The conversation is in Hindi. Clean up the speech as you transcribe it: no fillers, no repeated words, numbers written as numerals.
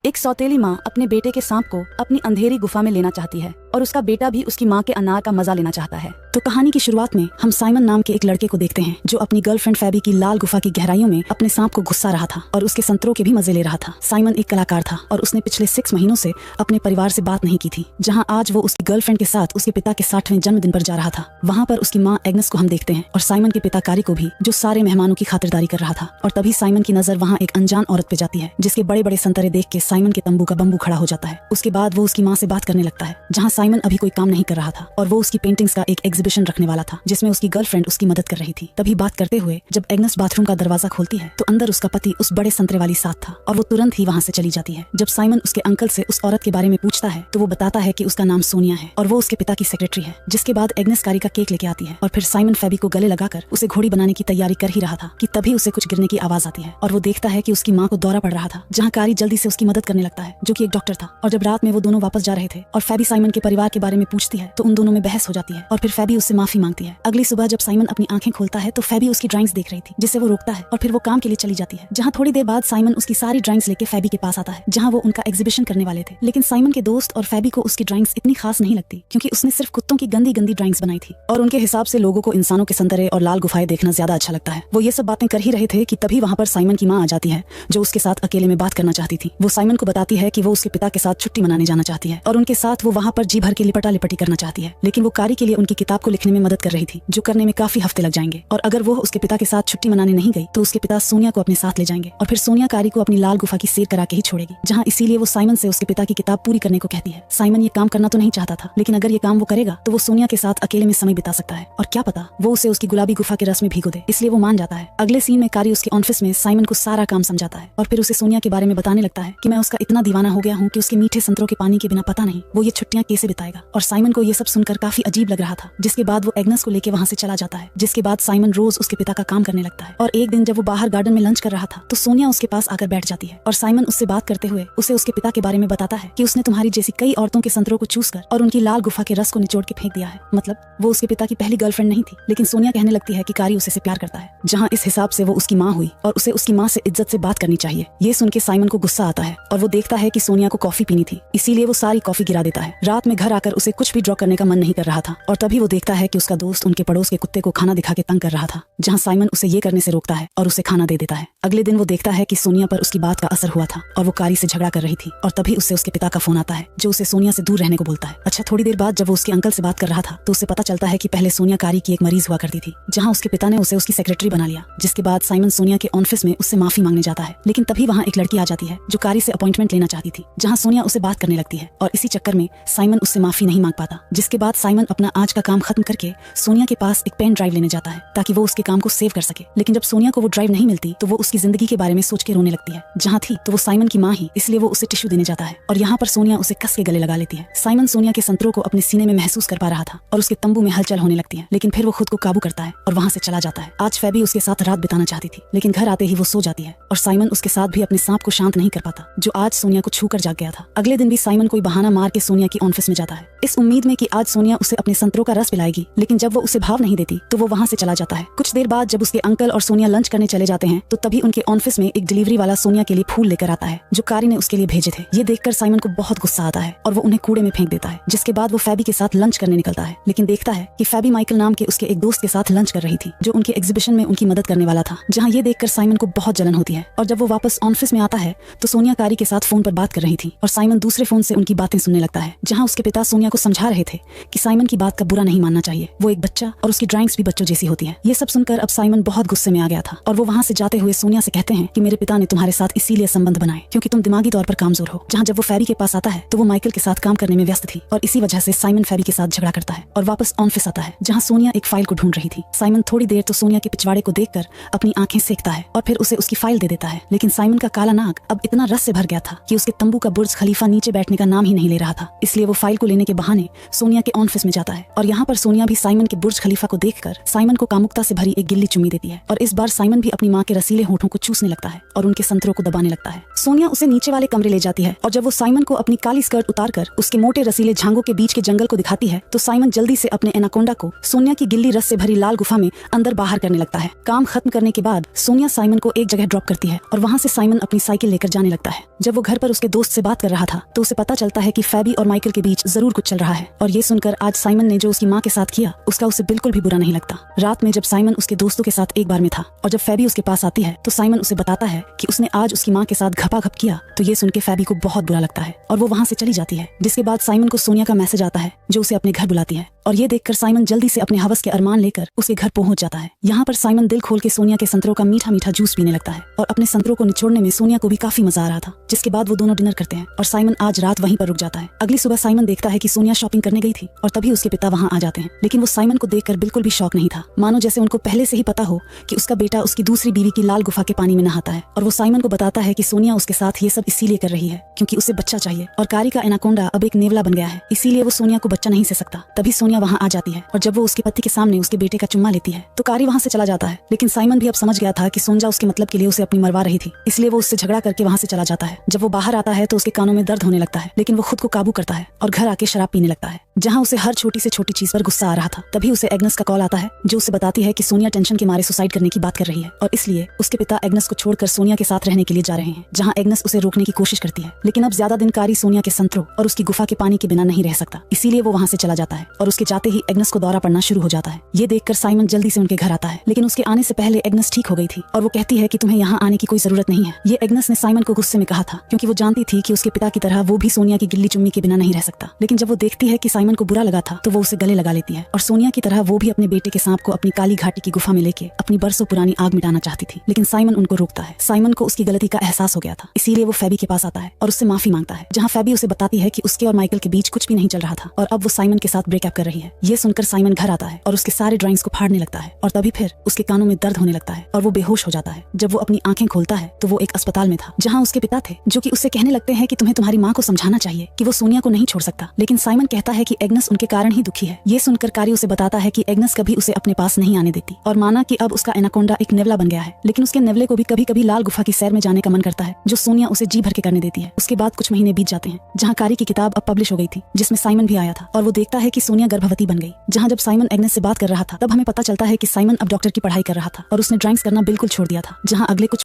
एक सौतेली माँ अपने बेटे के सांप को अपनी अंधेरी गुफा में लेना चाहती है और उसका बेटा भी उसकी माँ के अनार का मजा लेना चाहता है। तो कहानी की शुरुआत में हम साइमन नाम के एक लड़के को देखते हैं जो अपनी गर्लफ्रेंड फेबी की लाल गुफा की गहराइयों में अपने सांप को गुस्सा रहा था और उसके संतरों के भी मजे ले रहा था। साइमन एक कलाकार था और उसने पिछले 6 महीनों से अपने परिवार से बात नहीं की थी। जहाँ आज वो उसकी गर्लफ्रेंड के साथ उसके पिता के 60वें जन्मदिन पर जा रहा था, वहाँ पर उसकी माँ एग्नेस को हम देखते हैं और साइमन के पिता कारी को भी, जो सारे मेहमानों की खातिरदारी कर रहा था। और तभी साइमन की नजर वहाँ एक अनजान औरत पे जाती है जिसके बड़े बड़े संतरे देख के साइमन के तंबू का बम्बू खड़ा हो जाता है। उसके बाद वो उसकी माँ से बात करने लगता है, जहाँ साइमन अभी कोई काम नहीं कर रहा था और वो उसकी पेंटिंग्स का एक एग्जीबिशन रखने वाला था जिसमें उसकी गर्लफ्रेंड उसकी मदद कर रही थी। तभी बात करते हुए जब एग्नेस बाथरूम का दरवाजा खोलती है तो अंदर उसका पति उस बड़े संतरे वाली साथ था और वो तुरंत ही वहाँ से चली जाती है। जब साइमन उसके अंकल से उस औरत के बारे में पूछता है तो वो बताता है कि उसका नाम सोनिया है और वो उसके पिता की सेक्रेटरी है। जिसके बाद एग्नेस कारी का केक लेके आती है और फिर साइमन फेबी को गले लगाकर उसे घोड़ी बनाने की तैयारी कर ही रहा था कि तभी उसे कुछ गिरने की आवाज आती है और वो देखता है कि उसकी माँ को दौरा पड़ रहा था, जहाँ कारी जल्दी से उसकी मदद करने लगता है जो कि एक डॉक्टर था। और जब रात में वो दोनों वापस जा रहे थे और फेबी साइमन के परिवार के बारे में पूछती है तो उन दोनों में बहस हो जाती है और फिर फेबी उससे माफी मांगती है। अगली सुबह जब साइमन अपनी आंखें खोलता है तो फेबी उसकी ड्राइंग्स देख रही थी, जिसे वो रोकता है और फिर वो काम के लिए चली जाती है। जहाँ थोड़ी देर बाद साइमन उसकी सारी ड्राइंग्स लेके फेबी के पास आता है जहाँ वो उनका एग्जीबिशन करने वाले थे। लेकिन साइमन के दोस्त और फेबी को उसकी ड्राइंग्स इतनी खास नहीं लगती क्योंकि उसने सिर्फ कुत्तों की गंदी गंदी ड्राइंग्स बनाई थी और उनके हिसाब से लोगों को इंसानों के संतरे और लाल गुफाएं देखना ज्यादा अच्छा लगता है। वो ये सब बातें कर ही रहे थे कि तभी वहाँ पर साइमन की माँ आ जाती है जो उसके साथ अकेले में बात करना चाहती थी। वो साइमन को बताती है कि वो उसके पिता के साथ छुट्टी मनाने जाना चाहती है और उनके साथ वो वहाँ पर जी भर के लिपटा लिपटी करना चाहती है। लेकिन वो कारी के लिए उनकी किताब को लिखने में मदद कर रही थी जो करने में काफी हफ्ते लग जाएंगे और अगर वो उसके पिता के साथ छुट्टी मनाने नहीं गई तो उसके पिता सोनिया को अपने साथ ले जाएंगे और फिर सोनिया कारी को अपनी लाल गुफा की सैर करा के ही छोड़ेगी, जहाँ इसीलिए वो साइमन से उसके पिता की किताब पूरी करने को कहती है। साइमन ये काम करना तो नहीं चाहता था, लेकिन अगर ये काम वो करेगा तो वो सोनिया के साथ अकेले में समय बिता सकता है और क्या पता वो उसे उसकी गुलाबी गुफा के रस में भिगो दे, इसलिए वो मान जाता है। अगले सीन में कारी उसके ऑफिस में साइमन को सारा काम समझाता है और फिर उसे सोनिया के बारे में बताने लगता है कि मैं उसका इतना दीवाना हो गया हूँ कि उसके मीठे संतरों के पानी के बिना पता नहीं वो ये छुट्टियां कैसे बिताएगा। और साइमन को ये सब सुनकर काफी अजीब लग रहा था। जिसके बाद वो एग्नेस को लेके वहाँ से चला जाता है। जिसके बाद साइमन रोज उसके पिता का काम करने लगता है और एक दिन जब वो बाहर गार्डन में लंच कर रहा था तो सोनिया उसके पास आकर बैठ जाती है और साइमन उससे बात करते हुए उसे उसके पिता के बारे में बताता है कि उसने तुम्हारी जैसी कई औरतों के संतरों को चूस कर और उनकी लाल गुफा के रस को निचोड़ के फेंक दिया है। मतलब वो उसके पिता की पहली गर्लफ्रेंड नहीं थी, लेकिन सोनिया कहने लगती है कि कारी उसे से प्यार करता है, जहाँ इस हिसाब से वो उसकी माँ हुई और उसे उसकी माँ से इज्जत से बात करनी चाहिए। ये सुन के साइमन को गुस्सा आता है और वो देखता है कि सोनिया को कॉफी पीनी थी, इसीलिए वो सारी कॉफी गिरा देता है। रात में घर आकर उसे कुछ भी ड्रॉ करने का मन नहीं कर रहा था और तभी वो देखता है कि उसका दोस्त उनके पड़ोस के कुत्ते को खाना दिखा के तंग कर रहा था, जहाँ साइमन उसे ये करने से रोकता है और उसे खाना दे देता है। अगले दिन वो देखता है कि सोनिया पर उसकी बात का असर हुआ था और वो कारी से झगड़ा कर रही थी और तभी उससे उसके पिता का फोन आता है जो उसे सोनिया से दूर रहने को बोलता है। अच्छा, थोड़ी देर बाद जब वो उसके अंकल से बात कर रहा था तो उसे पता चलता है कि पहले सोनिया कारी की एक मरीज हुआ करती थी, जहाँ उसके पिता ने उसे उसकी सेक्रेटरी बना लिया। जिसके बाद साइमन सोनिया के ऑफिस में उससे माफी मांगने जाता है, लेकिन तभी वहाँ एक लड़की आ जाती है जो कारी से अपॉइंटमेंट लेना चाहती थी, जहाँ सोनिया उसे बात करने लगती है और इसी चक्कर में साइमन उससे माफी नहीं मांग पाता। जिसके बाद साइमन अपना आज का काम खत्म करके सोनिया के पास एक पेन ड्राइव लेने जाता है ताकि वो उसके काम को सेव कर सके। लेकिन जब सोनिया को वो ड्राइव नहीं मिलती तो वो उसकी जिंदगी के बारे में सोच के रोने लगती है, जहाँ थी तो वो साइमन की माँ ही, इसलिए वो उसे टिश्यू देने जाता है और यहाँ पर सोनिया उसे कस के गले लगा लेती है। साइमन सोनिया के संतरों को अपने सीने में महसूस कर पा रहा था और उसके तंबू में हलचल होने लगती है, लेकिन फिर वो खुद को काबू करता है और वहाँ से चला जाता है। आज फेबी उसके साथ रात बिताना चाहती थी, लेकिन घर आते ही वो सो जाती है और साइमन उसके साथ भी अपने सांप को शांत नहीं कर पाता जो आज सोनिया को छू कर जाग गया था। अगले दिन भी साइमन कोई बहाना मार के सोनिया की ऑफिस में जाता है, इस उम्मीद में कि आज सोनिया उसे अपने संतरों का रस पिलाएगी, लेकिन जब वो उसे भाव नहीं देती तो वो वहाँ से चला जाता है। कुछ देर बाद जब उसके अंकल और सोनिया लंच करने चले जाते हैं तो तभी उनके ऑफिस में एक डिलीवरी वाला सोनिया के लिए फूल लेकर आता है जो कारी ने उसके लिए भेजे थे। ये देखकर साइमन को बहुत गुस्सा आता है और वो उन्हें कूड़े में फेंक देता है। जिसके बाद वो फेबी के साथ लंच करने निकलता है, लेकिन देखता है कि फेबी माइकल नाम के उसके एक दोस्त के साथ लंच कर रही थी जो उनके एग्जीबिशन में उनकी मदद करने वाला था, जहाँ ये देखकर साइमन को बहुत जलन होती है। और जब वो वापस ऑफिस में आता है तो सोनिया कारी के साथ फोन पर बात कर रही थी और साइमन दूसरे फोन से उनकी बातें सुनने लगता है, जहाँ उसके पिता सोनिया को समझा रहे थे कि साइमन की बात का बुरा नहीं मानना चाहिए, वो एक बच्चा और उसकी ड्राइंग्स भी बच्चों जैसी होती है। ये सब सुनकर अब साइमन बहुत गुस्से में आ गया था और वो वहाँ से जाते हुए सोनिया से कहते हैं कि मेरे पिता ने तुम्हारे साथ इसीलिए संबंध बनाए क्योंकि तुम दिमागी तौर पर कमजोर हो। जहाँ जब वो फेबी के पास आता है तो वो माइकल के साथ काम करने में व्यस्त थी और इसी वजह से साइमन फेबी के साथ झगड़ा करता है और वापस ऑफिस आता है, जहाँ सोनिया एक फाइल को ढूंढ रही थी। साइमन थोड़ी देर तो सोनिया के पिछवाड़े को देखकर अपनी आंखें सेकता है और फिर उसे उसकी फाइल दे देता है, लेकिन साइमन का काला नाक अब इतना रस से भर गया था कि उसके तंबू का बुर्ज खलीफा नीचे बैठने का नाम ही नहीं ले रहा था, इसलिए वो फाइल फाइल को लेने के बहाने सोनिया के ऑफिस में जाता है और यहाँ पर सोनिया भी साइमन के बुर्ज खलीफा को देखकर साइमन को कामुकता से भरी एक गिल्ली चुम्मी देती है और इस बार साइमन भी अपनी माँ के रसीले होठों को चूसने लगता है और उनके संतरों को दबाने लगता है। सोनिया उसे नीचे वाले कमरे ले जाती है और जब वो साइमन को अपनी काली स्कर्ट उतारकर उसके मोटे रसीले झांगों के बीच के जंगल को दिखाती है तो साइमन जल्दी से अपने एनाकोंडा को सोनिया की गिल्ली रस से भरी लाल गुफा में अंदर बाहर करने लगता है। काम खत्म करने के बाद सोनिया साइमन को एक जगह ड्रॉप करती है और वहाँ से साइमन अपनी साइकिल लेकर जाने लगता है। जब वो घर पर उसके दोस्त से बात कर रहा था तो उसे पता चलता है कि फेबी और माइकल के बीच जरूर कुछ चल रहा है और ये सुनकर आज साइमन ने जो उसकी माँ के साथ किया उसका उसे बिल्कुल भी बुरा नहीं लगता। रात में जब साइमन उसके दोस्तों के साथ एक बार में था और जब फेबी उसके पास आती है तो साइमन उसे बताता है कि उसने आज उसकी माँ के साथ घपाघप किया तो ये सुन के फेबी को बहुत बुरा लगता है और वो वहाँ से चली जाती है। जिसके बाद साइमन को सोनिया का मैसेज आता है जो उसे अपने घर बुलाती है और ये देखकर साइमन जल्दी से अपने हवस के अरमान लेकर उसके घर पहुंच जाता है। यहाँ पर साइमन दिल खोल के सोनिया के संतरों का मीठा मीठा जूस पीने लगता है और अपने संतरों को निचोड़ने में सोनिया को भी काफी मजा आ रहा था। जिसके बाद वो दोनों डिनर करते हैं और साइमन आज रात वहीं पर रुक जाता है। अगली सुबह साइमन देखता है कि सोनिया शॉपिंग करने गई थी और तभी उसके पिता वहाँ आ जाते हैं, लेकिन वो साइमन को देखकर बिल्कुल भी शौक नहीं था, मानो जैसे उनको पहले से ही पता हो कि उसका बेटा उसकी दूसरी बीवी की लाल गुफा के पानी में नहाता है। और वो साइमन को बताता है कि सोनिया उसके साथ ये सब इसीलिए कर रही है क्योंकि उसे बच्चा चाहिए और कारी का एनाकोंडा अब एक नेवला बन गया है, इसीलिए वो सोनिया को बच्चा नहीं से सकता। तभी सोनिया वहाँ आ जाती है और जब वो उसके पति के सामने उसके बेटे का चुम्मा लेती है तो कारी वहाँ से चला जाता है। लेकिन साइमन भी अब समझ गया था कि सोनिया उसके मतलब के लिए उसे अपनी मरवा रही थी, इसलिए वो उससे झगड़ा करके वहाँ से चला जाता है। जब वो बाहर आता है तो उसके कानों में दर्द होने लगता है, लेकिन वो खुद को काबू करता है और घर आके शराब पीने लगता है जहाँ उसे हर छोटी से छोटी चीज पर गुस्सा आ रहा था। तभी उसे एग्नेस का कॉल आता है जो उसे बताती है कि सोनिया टेंशन के मारे सुसाइड करने की बात कर रही है और इसलिए उसके पिता एग्नेस को छोड़कर सोनिया के साथ रहने के लिए जा रहे हैं, जहाँ एग्नेस उसे रोकने की कोशिश करती है। लेकिन अब ज्यादा दिन कारी सोनिया के संतरों और उसकी गुफा के पानी के बिना नहीं रह सकता, इसीलिए वो वहाँ से चला जाता है और उसके जाते ही एग्नेस को दौरा पड़ना शुरू हो जाता है। ये देखकर साइमन जल्दी से उनके घर आता है, लेकिन उसके आने से पहले एग्नेस ठीक हो गई थी और वो कहती है कि तुम्हें यहाँ आने की कोई जरूरत नहीं है। ये एग्नेस ने साइमन को गुस्से में कहा था क्योंकि वो जानती थी कि उसके पिता की तरह वो भी सोनिया की गिल्ली चुम्मी के बिना नहीं रह सकता। लेकिन जब वो देखती है कि साइमन को बुरा लगा था तो वो उसे गले लगा लेती है और सोनिया की तरह वो भी अपने बेटे के सांप को अपनी काली घाटी की गुफा में लेके अपनी बरसों पुरानी आग मिटाना चाहती थी। लेकिन साइमन उनको रोकता है। साइमन को उसकी गलती का एहसास हो गया था, इसीलिए वो फेबी के पास आता है और उससे माफी मांगता है, जहाँ फेबी उसे बताती है कि उसके और माइकल के बीच कुछ भी नहीं चल रहा था और अब वो साइमन के साथ ब्रेकअप कर रही है। ये सुनकर साइमन घर आता है और उसके सारे ड्राइंग्स को फाड़ने लगता है और तभी फिर उसके कानों में दर्द होने लगता है और वो बेहोश हो जाता है। जब वो अपनी आंखें खोलता है तो वो एक अस्पताल में था, जहाँ उसके पिता थे जो कि उससे कहने लगते हैं कि तुम्हें तुम्हारी माँ को समझाना चाहिए कि वो सोनिया को नहीं छोड़ सकता। लेकिन साइमन कहता है कि एग्नेस उनके कारण ही दुखी है। ये सुनकर कारी उसे बताता है कि एग्नेस कभी उसे अपने पास नहीं आने देती और माना कि अब उसका एनाकोंडा एक नेवला बन गया है, लेकिन उसके नेवले को भी कभी कभी लाल गुफा की सैर में जाने का मन करता है जो सोनिया उसे जी भर के करने देती है। उसके बाद कुछ महीने बीत जाते हैं, जहाँ कारी की किताब अब पब्लिश हो गई थी जिसमें साइमन भी आया था और वो देखता है कि सोनिया गर्भवती बन गई। जहाँ जब साइमन एग्नेस से बात कर रहा था तब हमें पता चलता है कि साइमन अब डॉक्टर की पढ़ाई कर रहा था और उसने ड्राइंग्स करना बिल्कुल छोड़ दिया था। जहाँ अगले कुछ